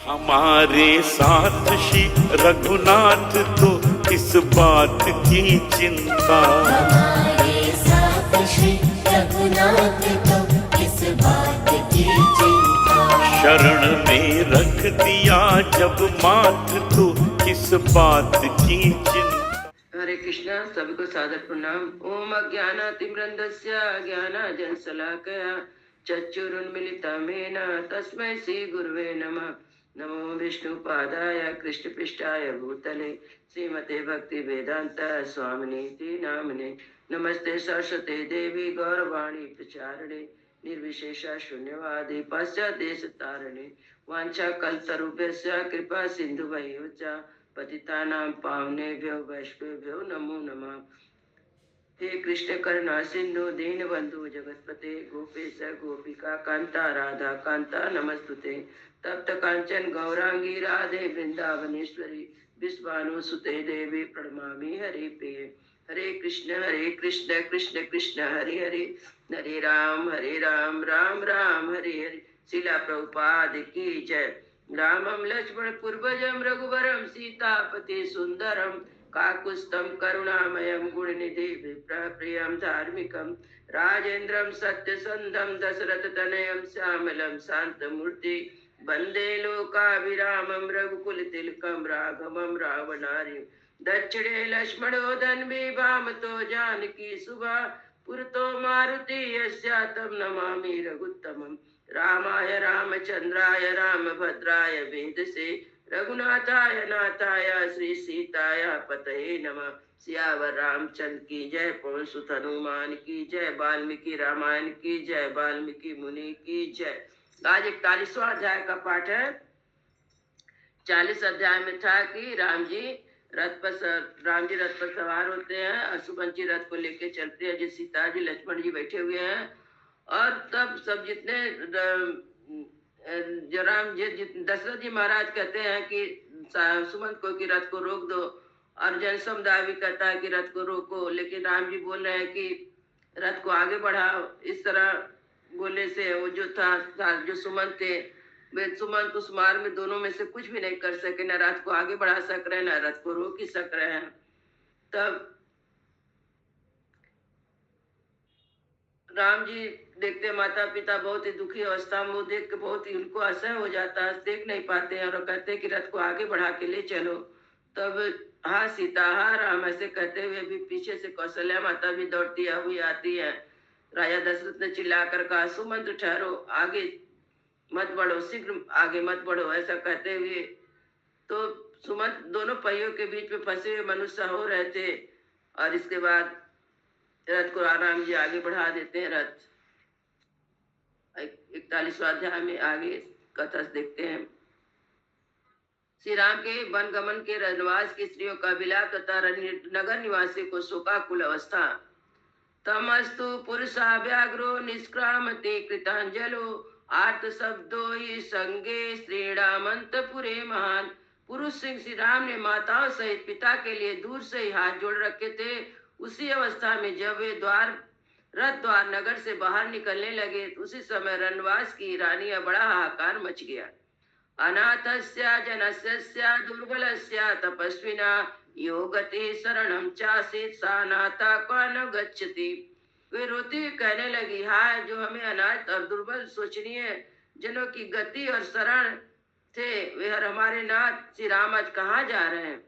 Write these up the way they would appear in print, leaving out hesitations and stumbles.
हमारे साथ श्री रघुनाथ तो किस बात की चिंता, हमारे साथ श्री रघुनाथ तो किस बात की चिंता। शरण में रख दिया जब माथ तो किस बात की चिंता। हरे कृष्णा, सभी को सादर प्रणाम। ओम अज्ञानातिमृन्दस्य ज्ञानाञ्जनशलाकया चक्षुरुन्मीलितं तस्मै श्री गुरुवे नमः। नमो विष्णुपादाय कृष्णपृष्ठाय भूतले श्रीमते भक्ति वेदांत स्वामिनीति नामने। नमस्ते सरस्वती देवी गौरवाणी प्रचारिणे निर्विशेष शून्यवादी पाश्चादेश तारिणे वांछा कल्पतरुभ्यश्च कृपा सिन्धुभ्यो च पतितानां पावनेभ्यो वैष्णवेभ्यो नमो नमः। हे कृष्ण करुणा सिंधु दीन बंधु जगतपते गोपेश गोपिका कांता राधा कांता नमस्तुते। तप्त कांचन गौरांगी राधे वृंदावनेश्वरी विश्वानुसुते देवी प्रणमामि हरि प्रिय। हरे कृष्ण कृष्ण कृष्ण हरे हरे, हरे राम राम राम हरे हरे। शिला प्रभुपाद की जय। रामं लक्ष्मण पूर्वजं रघुवरं सीतापति सुंदरम काकुत्स्थं करुणामयं गुणनिधि विप्रप्रियं धार्मिकं राजेन्द्रं सत्यसन्धं दशरथतनयं श्यामलं शान्तमूर्ति वन्दे लोकाभिरामं रघुकुलतिलकं राघवं रावणारि। दक्षिणे लक्ष्मणो धन्वी वामतो जानकी सुभा पुरतो मारुति यस्या तं नमामि रघुत्तमम्। रामाय रामचंद्राय रामभद्राय वेदसे रघुनाथाय नाथाय श्री सीताय पतये नमः। सियावर रामचंद्र की जय, पवन सुत हनुमान की जय, वाल्मीकि रामायण की जय, वाल्मीकि मुनि की जय। आज 41वां अध्याय का पाठ है। 40 अध्याय में था कि राम जी रथ पर सवार होते हैं और सुबंची रथ को लेके चलते हैं, जिस सीता जी लक्ष्मण जी बैठे हुए हैं। और तब सब जितने जो राम जी दशरथ जी महाराज कहते हैं कि सुमंत को कि रथ को रोक दो, और जन समुदाय भी कहता है कि रथ को रोको, लेकिन राम जी बोल रहे हैं कि रथ को आगे बढ़ाओ। इस तरह बोलने से वो जो जो सुमंत थे, वे सुमंत उस मार्ग में दोनों में से कुछ भी नहीं कर सके, न रथ को आगे बढ़ा सक रहे न रथ को रोक ही सक रहे हैं। तब राम जी देखते माता पिता बहुत ही दुखी अवस्था में, वो देख के बहुत ही उनको असह्य हो जाता है, देख नहीं पाते हैं और कहते हैं कि रथ को आगे बढ़ा के ले चलो। तब हाँ सीता हाँ राम ऐसे कहते हुए भी पीछे से कौशल्या माता भी दौड़ती हुई आती है। राजा दशरथ ने चिल्लाकर कहा, सुमंत्र ठहरो, आगे मत बढ़ो, शीघ्र आगे मत बढ़ो, ऐसा कहते हुए तो सुमंत दोनों पहियों के बीच में फंसे हुए मनुष्य हो रहे थे। और इसके बाद रथ को राम जी आगे बढ़ा देते हैं। रथ 41वां अध्याय में आगे कथा देखते हैं। श्री राम के वन गमन के रनवास की स्त्रियों का विलाप तथा नगर निवासी को शोकाकुल अवस्था। तमस्तु पुरुषा व्याघ्रो निष्क्रामते कृतांजलो आर्त शब्दो ही संगे स्त्रीणामंतपुरे महान। पुरुष सिंह श्री राम ने माताओं सहित पिता के लिए दूर से ही हाथ जोड़ रखे थे। उसी अवस्था में जब वे रथ द्वार नगर से बाहर निकलने लगे, उसी समय रनवास की रानियां बड़ा हाहाकार मच गया। अनाथस्य जनस्य दुर्बलस्य तपस्विना योगते शरणं चासीत् सा नाथा क्वान गच्छति। वे रोती हुई कहने लगी, हाय जो हमें अनाथ और दुर्बल सोचनीय जनों की गति और शरण थे, वे हमारे नाथ श्री राम आज कहाँ जा रहे हैं।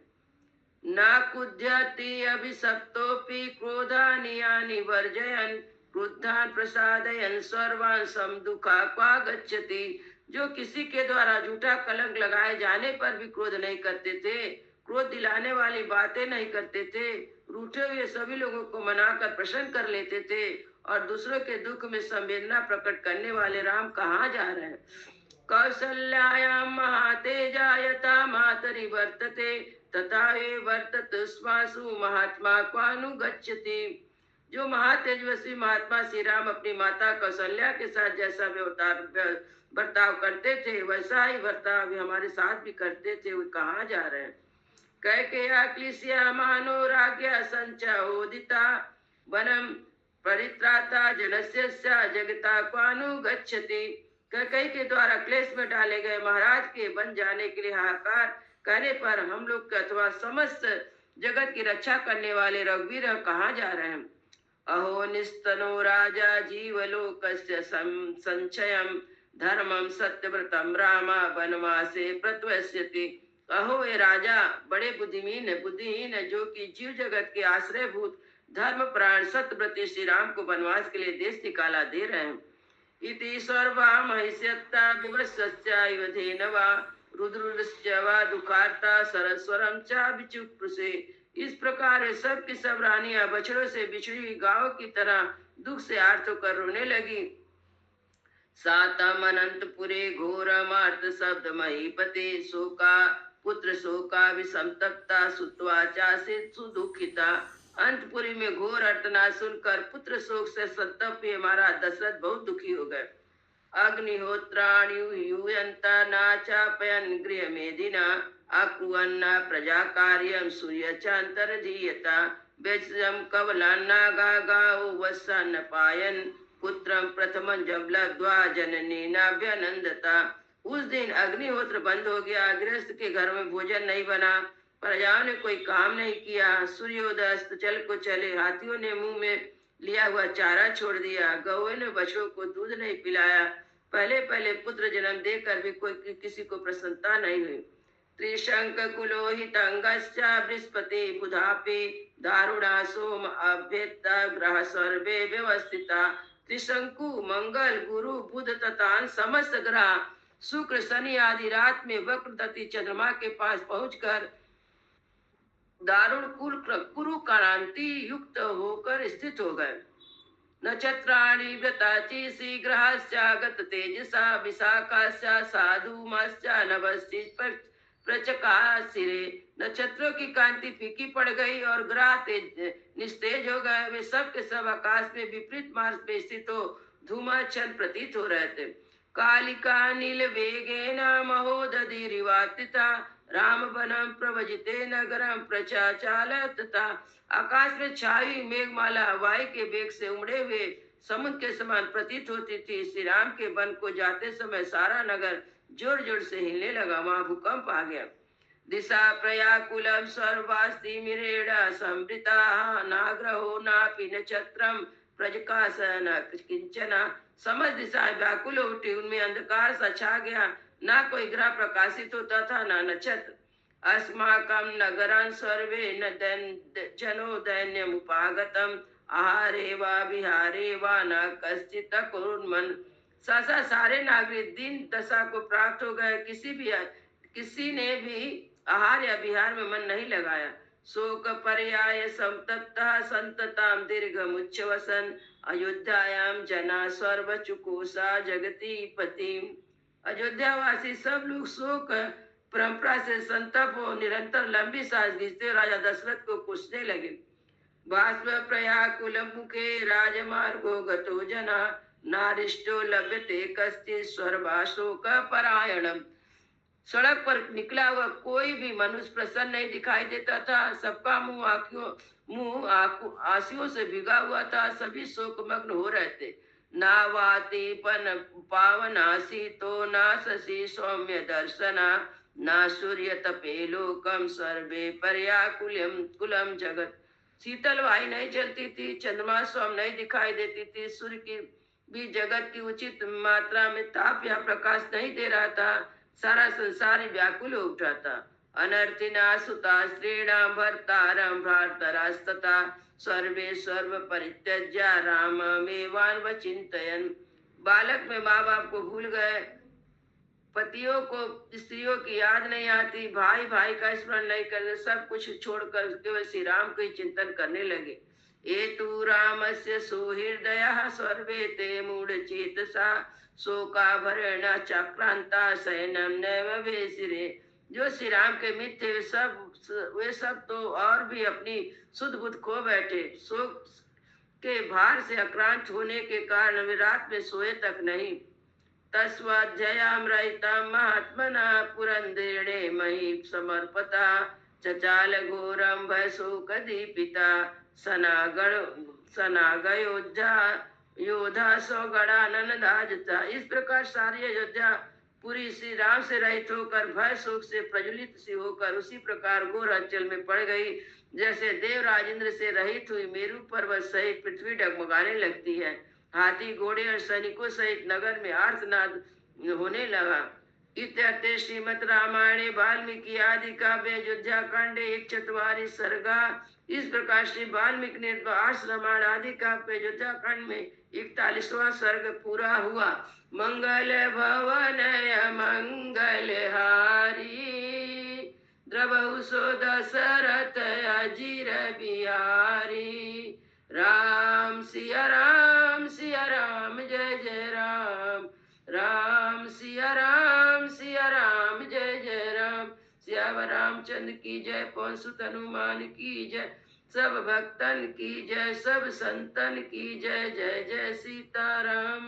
न कुध्यति अभिशप्तोपि क्रोधानि यानि वर्जयन् क्रुद्धान् प्रसादयन् सर्वान् समदुःखा क्वा गच्छति। जो किसी के द्वारा झूठा कलंक लगाए जाने पर भी क्रोध नहीं करते थे, क्रोध दिलाने वाली बातें नहीं करते थे, रूठे हुए सभी लोगों को मनाकर प्रसन्न कर लेते थे, और दूसरों के दुख में संवेदना प्रकट करने वाले राम कहाँ जा रहे हैं। कौसल्यायां महातेजा यथा मातरि वर्तते तथा वे वर्तत स्वासु महात्मा क्वानुगच्छति। जो महातेजस्वी महात्मा श्री राम अपनी माता कौशल्या के साथ जैसा बर्ताव करते थे, वैसा ही बर्ताव भी हमारे साथ भी करते थे। वे कहाँ जा रहे हैं। कैकेया क्लिश्या मानो राज्ञा संचोदिता वनम परित्राता जनस्य जगता क्वानुगच्छति। कैकेयी के द्वारा क्लेश में डाले गए महाराज के बन जाने के लिए हाहाकार कहने पर हम लोग के अथवा समस्त जगत की रक्षा करने वाले रघुवीर कहाँ जा रहे हैं। अहो निस्तनो राजा जीवलोकस्य संचयम धर्मम सत्यव्रतम रामा वनवासे प्रत्वस्यति। अहो ये राजा बड़े बुद्धिहीन है जो कि जीव जगत के आश्रयभूत धर्म प्राण सत्यव्रती श्री राम को वनवास के लिए देश निकाला दे रहे हैं। इति सर्वा महिष्यत्ता विवस्यस्यैव धेनवा रुद्रस्य वा दुखार्ता सरस्वरम चा विचुप्रुषे। इस प्रकार सब की सब रानियां बछड़ों से बिछड़ी हुई गायों की तरह दुख से आर्त होकर रोने लगी। सातम अनंतपुरे घोरमार्त शब्द महीपते शोका पुत्र शोका विसंतप्ता सुत्वा चासे सुदुखिता। अंतपुरी में घोर अर्तना सुनकर पुत्र शोक से संतप्त हुए महाराज दशरथ बहुत दुखी हो गए। अग्निहोत्राणि यूयंता नाचापयन गृह मेदिना अकुवन्ना प्रजा कार्यम सूर्य चांतरधीयता बेचम कवलान्नागा गाओ वसन पायन पुत्रम प्रथमं जब लब्ध्वा जननी नाभ्यनंदता। उस दिन अग्निहोत्र बंद हो गया, गृहस्थ के घर में भोजन नहीं बना, प्रजाओं ने कोई काम नहीं किया, सूर्योदय अस्त चल को चले, हाथियों ने मुंह में लिया हुआ चारा छोड़ दिया, गौए ने बछड़ों को दूध नहीं पिलाया। पहले पहले पुत्र जन्म देकर भी कोई किसी को प्रसन्नता नहीं हुई। त्रिशंक कुलोहितंगश्च बृहस्पति बुधापि दारुणा सोम अभ्यता ग्रह सर्वे व्यवस्थिता। त्रिशंकु मंगल गुरु बुध तथा समस्त ग्रह शुक्र शनि आदि रात में वक्रतति चंद्रमा के पास पहुंचकर दारुण कुरु क्रांति युक्त होकर स्थित हो गए। नक्षत्राणि व्रताचि शीघ्रश्चागत तेजसा विशाखाश्च साधुमश्च नभश्चित् प्रचकाशिरे। नक्षत्रों की कांति फीकी पड़ गई और ग्रह निस्तेज हो गए। वे सब के सब आकाश में विपरीत मार्ग में स्थित हो धूमाच्छन्न प्रतीत हो रहे थे। कालिका नील वेगेन महोदधिरिवातिता राम वनम प्रवजिते नगरम प्रचाचालतता। आकाश में छाई मेघमाला वायु के वेग से उमड़े हुए समुद्र के समान प्रतीत होती थी। श्री राम के वन को जाते समय सारा नगर जोर जोर से हिलने लगा, वहां भूकंप आ गया। दिशा प्रयाकुलम सर्वास्ति मिरेड़ा संवृता नाग्रहो नापि नक्षत्रम प्रजकासन किंचना। समझ दिशाएं व्याकुल उठी, उनमें अंधकार सा छा गया, ना कोई ग्रह प्रकाशित होता था ना नक्षत्र। अस्माकं नगरं सर्वे न जनो दैन्यमुपागतम् आहारे वा विहारे वा न कश्चित् कुर्वन्। सहसा सारे नागरिक दीन दशा को प्राप्त हो गए, किसी ने भी आहार या विहार में मन नहीं लगाया। शोक पर्याय संतप्तः संततां दीर्घमुच्चवसन् अयोध्यायां जना सर्वचुकोषा जगति पतिम्। अयोध्यावासी सब लोग शोक परंपरा से संतप हो निरंतर लंबी सांस खींचते राजा दशरथ को पूछने लगे। बाष्प प्रयाकुल मुखे राजमार्गो गतो जना नारिष्टो लभ्यते कश्चित् स्वर्वाशोक परायणम। सड़क पर निकला हुआ कोई भी मनुष्य प्रसन्न नहीं दिखाई देता था, सबका मुंह आंसुओं से भिगा हुआ था, सभी शोकमग्न हो रहे थे। नावाति पावनासी तो ना शशि सौम्य दर्शना ना सूर्य तपे लोकम सर्वे पर्याकुलम कुलम जगत। शीतल वायु नहीं चलती थी, चंद्रमा स्वयं नहीं दिखाई देती थी, सूर्य की भी जगत की उचित मात्रा में ताप या प्रकाश नहीं दे रहा था, सारा संसार ही व्याकुल हो उठा था। अनर्थिना सुता स्त्रीणां भर्तारं भ्रातरास्तथा सर्वे सर्व परित्यज्य राममेवान्व चिंतयन्। बालक में माँ बाप को भूल गए, पतियों को स्त्रियों की याद नहीं आती, भाई भाई का स्मरण नहीं करते, सब कुछ छोड़कर केवल श्री राम को ही चिंतन करने लगे। एतु रामस्य सुहृदयः सर्वे ते मूढचेतसा शोकाभरण चक्रांता शयनम नैव वेशिरे। जो श्री राम के मित्र वे सब तो और भी अपनी शुद्ध बुद्ध खो बैठे, शोक के भार से आक्रांत होने के कारण वे रात में सोए तक नहीं। तस्वाध्यायामृतं महात्मना पुरंदरेणे मही समर्पता चचाल घोरम भय शोक दीपिता सनागयोध्या योधा सौ गड़ा ननदा जता। इस प्रकार सारी अयोध्या पूरी श्री राम से रहित होकर भय शोक से प्रज्वलित सी होकर उसी प्रकार घोर अंचल में पड़ गई, जैसे देव राजेंद्र से रहित हुई मेरू पर्वत सहित पृथ्वी डगमगाने लगती है। हाथी घोड़े और सैनिकों सहित नगर में आर्तनाद होने लगा। इत्यर्थे श्रीमद् रामायणे वाल्मीकि आदि काव्य अयोध्या कांडे 144 सर्गा। इस प्रकार श्री वाल्मीकि ने रामायण आदि काव्य अयोध्या कांड में 41वां सर्ग पूरा हुआ। मंगल भवन मंगल हारी, द्रवहु सो दशरथ अजीर बिहारी। राम सिया राम जय जय राम, राम सिया राम जय जय राम। सियावर रामचंद्र की जय, पवन सुत हनुमान की जय, सब भक्तन की जय, सब संतन की जय। जय जय सीताराम।